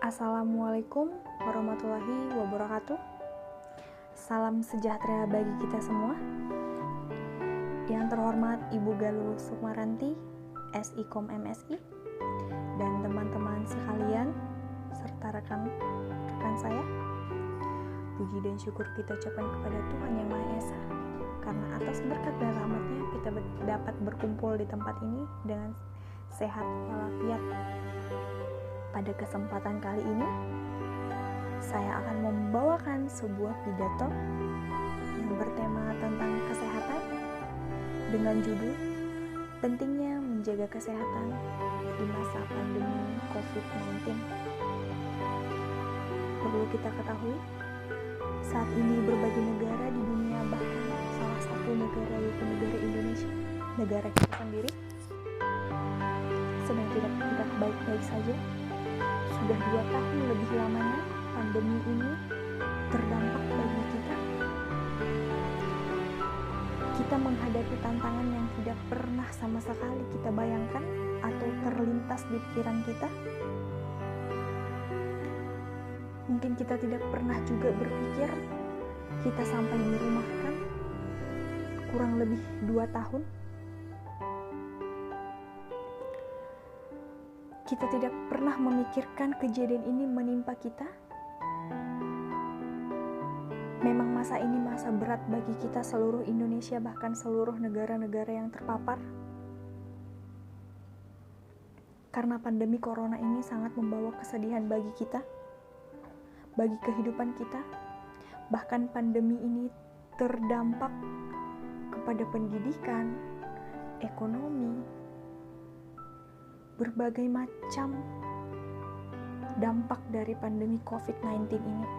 Assalamualaikum warahmatullahi wabarakatuh. Salam sejahtera bagi kita semua. Yang terhormat Ibu Galuh Sukmaranti, SIKOM MSI, dan teman-teman sekalian, serta rekan saya. Puji dan syukur kita ucapkan kepada Tuhan Yang Maha Esa, karena atas berkat dan rahmat-Nya kita dapat berkumpul di tempat ini dengan sehat walafiat. Pada kesempatan kali ini, saya akan membawakan sebuah pidato yang bertema tentang kesehatan dengan judul Pentingnya Menjaga Kesehatan di Masa Pandemi COVID-19. Perlu kita ketahui, saat ini berbagai negara di dunia, bahkan salah satu negara yaitu negara Indonesia, negara kita sendiri, sedang tidak baik-baik saja. Sudah 2 tahun lebih lamanya pandemi ini terdampak bagi kita. Kita menghadapi tantangan yang tidak pernah sama sekali kita bayangkan atau terlintas di pikiran kita. Mungkin kita tidak pernah juga berpikir kita sampai dirumahkan kurang lebih 2 tahun. Kita tidak pernah memikirkan kejadian ini menimpa kita. Memang masa ini masa berat bagi kita seluruh Indonesia, bahkan seluruh negara-negara yang terpapar. Karena pandemi corona ini sangat membawa kesedihan bagi kita, bagi kehidupan kita. Bahkan pandemi ini terdampak kepada pendidikan, ekonomi, berbagai macam dampak dari pandemi COVID-19 ini.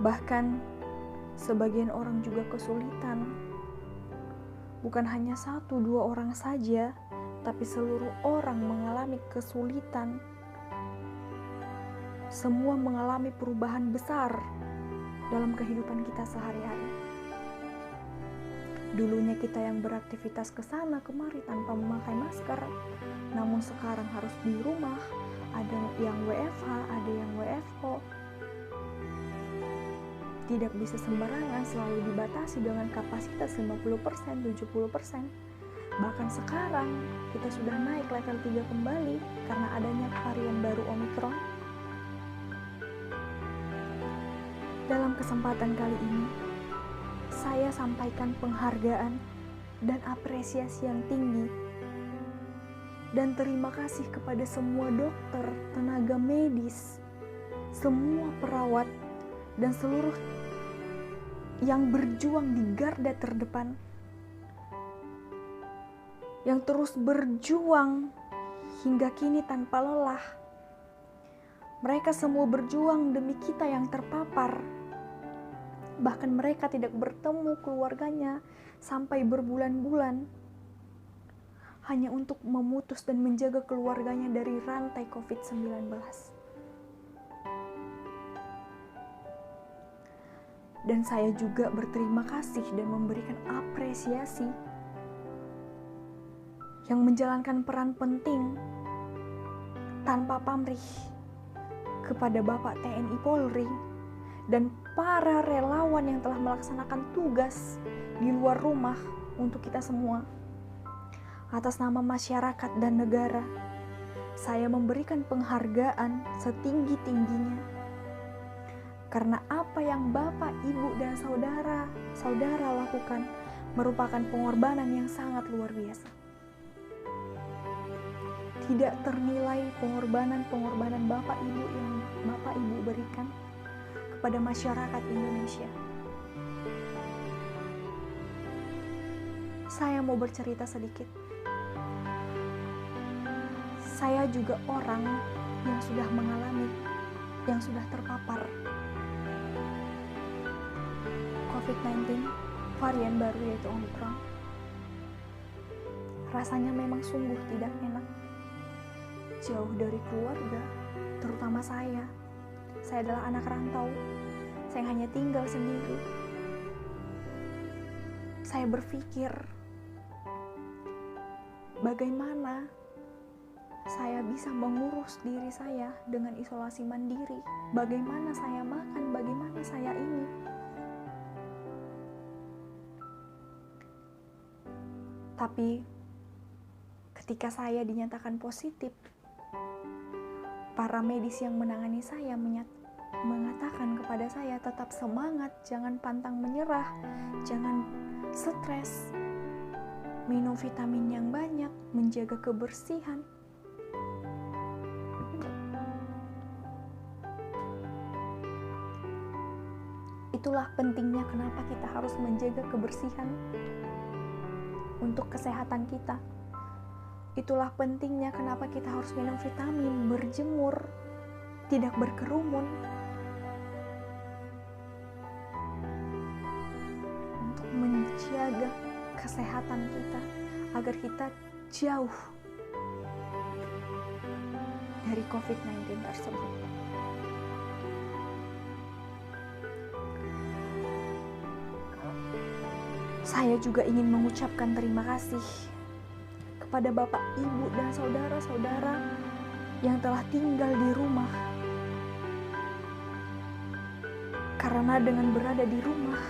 Bahkan sebagian orang juga kesulitan. Bukan hanya 1-2 orang saja, tapi seluruh orang mengalami kesulitan. Semua mengalami perubahan besar dalam kehidupan kita sehari-hari. Dulunya kita yang beraktivitas ke sana kemari tanpa memakai masker, namun sekarang harus di rumah, ada yang WFH, ada yang WFO. Tidak bisa sembarangan, selalu dibatasi dengan kapasitas 50%, 70%. Bahkan sekarang kita sudah naik level 3 kembali karena adanya varian baru Omicron. Dalam kesempatan kali ini, saya sampaikan penghargaan dan apresiasi yang tinggi dan terima kasih kepada semua dokter, tenaga medis, semua perawat, dan seluruh yang berjuang di garda terdepan, yang terus berjuang hingga kini tanpa lelah. Mereka semua berjuang demi kita yang terpapar. Bahkan mereka tidak bertemu keluarganya sampai berbulan-bulan hanya untuk memutus dan menjaga keluarganya dari rantai COVID-19. Dan saya juga berterima kasih dan memberikan apresiasi yang menjalankan peran penting tanpa pamrih kepada Bapak TNI Polri dan para relawan yang telah melaksanakan tugas di luar rumah untuk kita semua. Atas nama masyarakat dan negara, saya memberikan penghargaan setinggi-tingginya. Karena apa yang Bapak, Ibu, dan saudara lakukan merupakan pengorbanan yang sangat luar biasa. Tidak ternilai pengorbanan Bapak, Ibu yang Bapak, Ibu berikan kepada masyarakat Indonesia. Saya mau bercerita sedikit. Saya juga orang yang sudah mengalami, yang sudah terpapar COVID-19 varian baru yaitu Omicron. Rasanya memang sungguh tidak enak. Jauh dari keluarga, terutama saya. Saya adalah anak rantau. Saya hanya tinggal sendiri. Saya berpikir, bagaimana saya bisa mengurus diri saya dengan isolasi mandiri. Bagaimana saya makan, bagaimana saya ini. Tapi ketika saya dinyatakan positif, para medis yang menangani saya mengatakan kepada saya, tetap semangat, jangan pantang menyerah, jangan stres, minum vitamin yang banyak, menjaga kebersihan. Itulah pentingnya kenapa kita harus menjaga kebersihan untuk kesehatan kita. Itulah pentingnya kenapa kita harus minum vitamin, berjemur, tidak berkerumun, untuk menjaga kesehatan kita agar kita jauh dari COVID-19 tersebut. Saya juga ingin mengucapkan terima kasih kepada Bapak, Ibu, dan saudara-saudara yang telah tinggal di rumah. Karena dengan berada di rumah,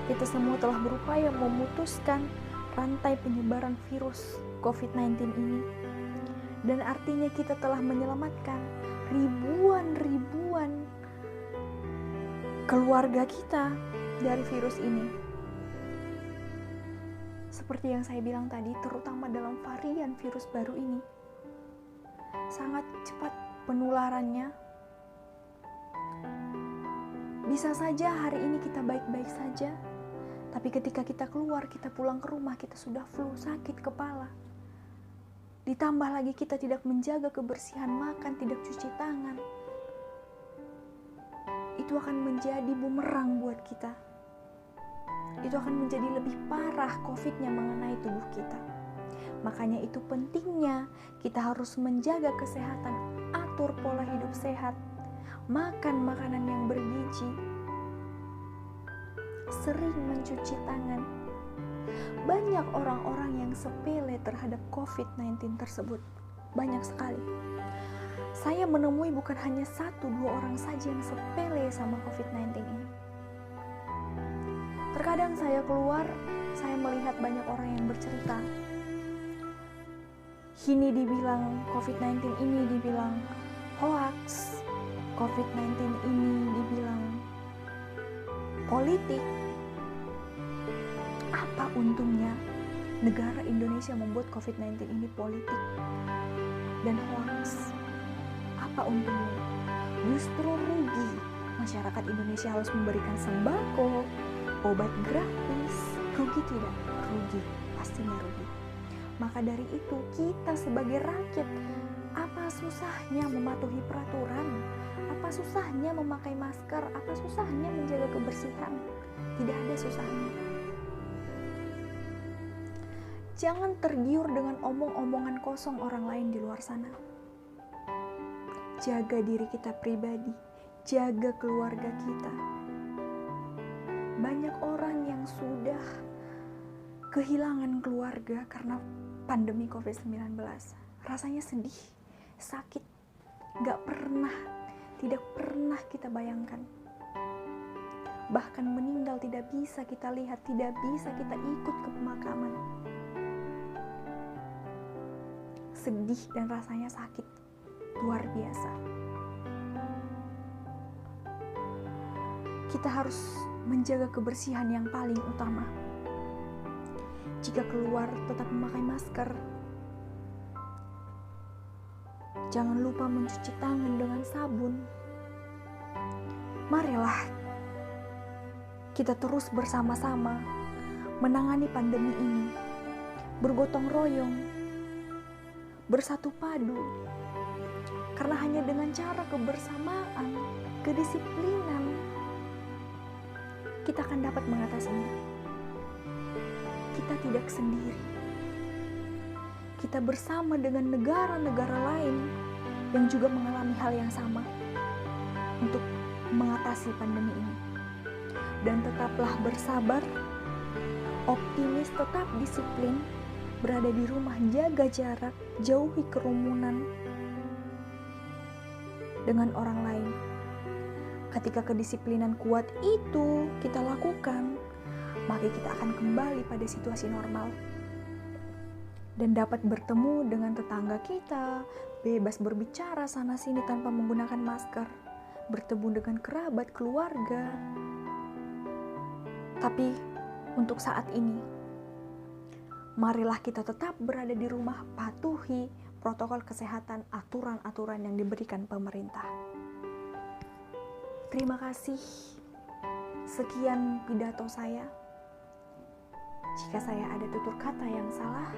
kita semua telah berupaya memutuskan rantai penyebaran virus COVID-19 ini. Dan artinya kita telah menyelamatkan ribuan keluarga kita dari virus ini. Seperti yang saya bilang tadi, terutama dalam varian virus baru ini, sangat cepat penularannya. Bisa saja hari ini kita baik-baik saja, tapi ketika kita keluar, kita pulang ke rumah, kita sudah flu, sakit kepala. Ditambah lagi kita tidak menjaga kebersihan makan, tidak cuci tangan. Itu akan menjadi bumerang buat kita. Itu akan menjadi lebih parah COVID-nya mengenai tubuh kita. Makanya itu pentingnya kita harus menjaga kesehatan, atur pola hidup sehat, makan makanan yang bergizi, sering mencuci tangan. Banyak orang-orang yang sepele terhadap COVID-19 tersebut. Banyak sekali. Saya menemui bukan hanya 1-2 orang saja yang sepele sama COVID-19 ini. Terkadang saya keluar, saya melihat banyak orang yang bercerita. Ini dibilang COVID-19 ini dibilang hoax, COVID-19 ini dibilang politik. Apa untungnya negara Indonesia membuat COVID-19 ini politik dan hoax? Apa untungnya? Justru rugi. Masyarakat Indonesia harus memberikan sembako, obat gratis. Rugi tidak? Rugi, pastinya rugi. Maka dari itu kita sebagai rakyat, apa susahnya mematuhi peraturan? Apa susahnya memakai masker? Apa susahnya menjaga kebersihan? Tidak ada susahnya. Jangan tergiur dengan omong-omongan kosong orang lain di luar sana. Jaga diri kita pribadi, jaga keluarga kita. Banyak orang yang sudah kehilangan keluarga karena pandemi COVID-19. Rasanya sedih, sakit, tidak pernah kita bayangkan. Bahkan meninggal tidak bisa kita lihat, tidak bisa kita ikut ke pemakaman. Sedih dan rasanya sakit, luar biasa. Kita harus menjaga kebersihan yang paling utama. Jika keluar, tetap memakai masker. Jangan lupa mencuci tangan dengan sabun. Marilah kita terus bersama-sama menangani pandemi ini, bergotong royong, bersatu padu. Karena hanya dengan cara kebersamaan, kedisiplinan, kita akan dapat mengatasinya. Kita tidak sendiri. Kita bersama dengan negara-negara lain yang juga mengalami hal yang sama untuk mengatasi pandemi ini. Dan tetaplah bersabar, optimis, tetap disiplin, berada di rumah, jaga jarak, jauhi kerumunan dengan orang lain. Ketika kedisiplinan kuat itu kita lakukan, maka kita akan kembali pada situasi normal dan dapat bertemu dengan tetangga kita, bebas berbicara sana-sini tanpa menggunakan masker, bertemu dengan kerabat, keluarga. Tapi untuk saat ini, marilah kita tetap berada di rumah, patuhi protokol kesehatan, aturan-aturan yang diberikan pemerintah. Terima kasih. Sekian pidato saya. Jika saya ada tutur kata yang salah,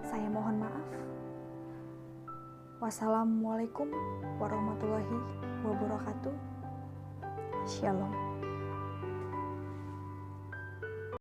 saya mohon maaf. Wassalamualaikum warahmatullahi wabarakatuh. Shalom.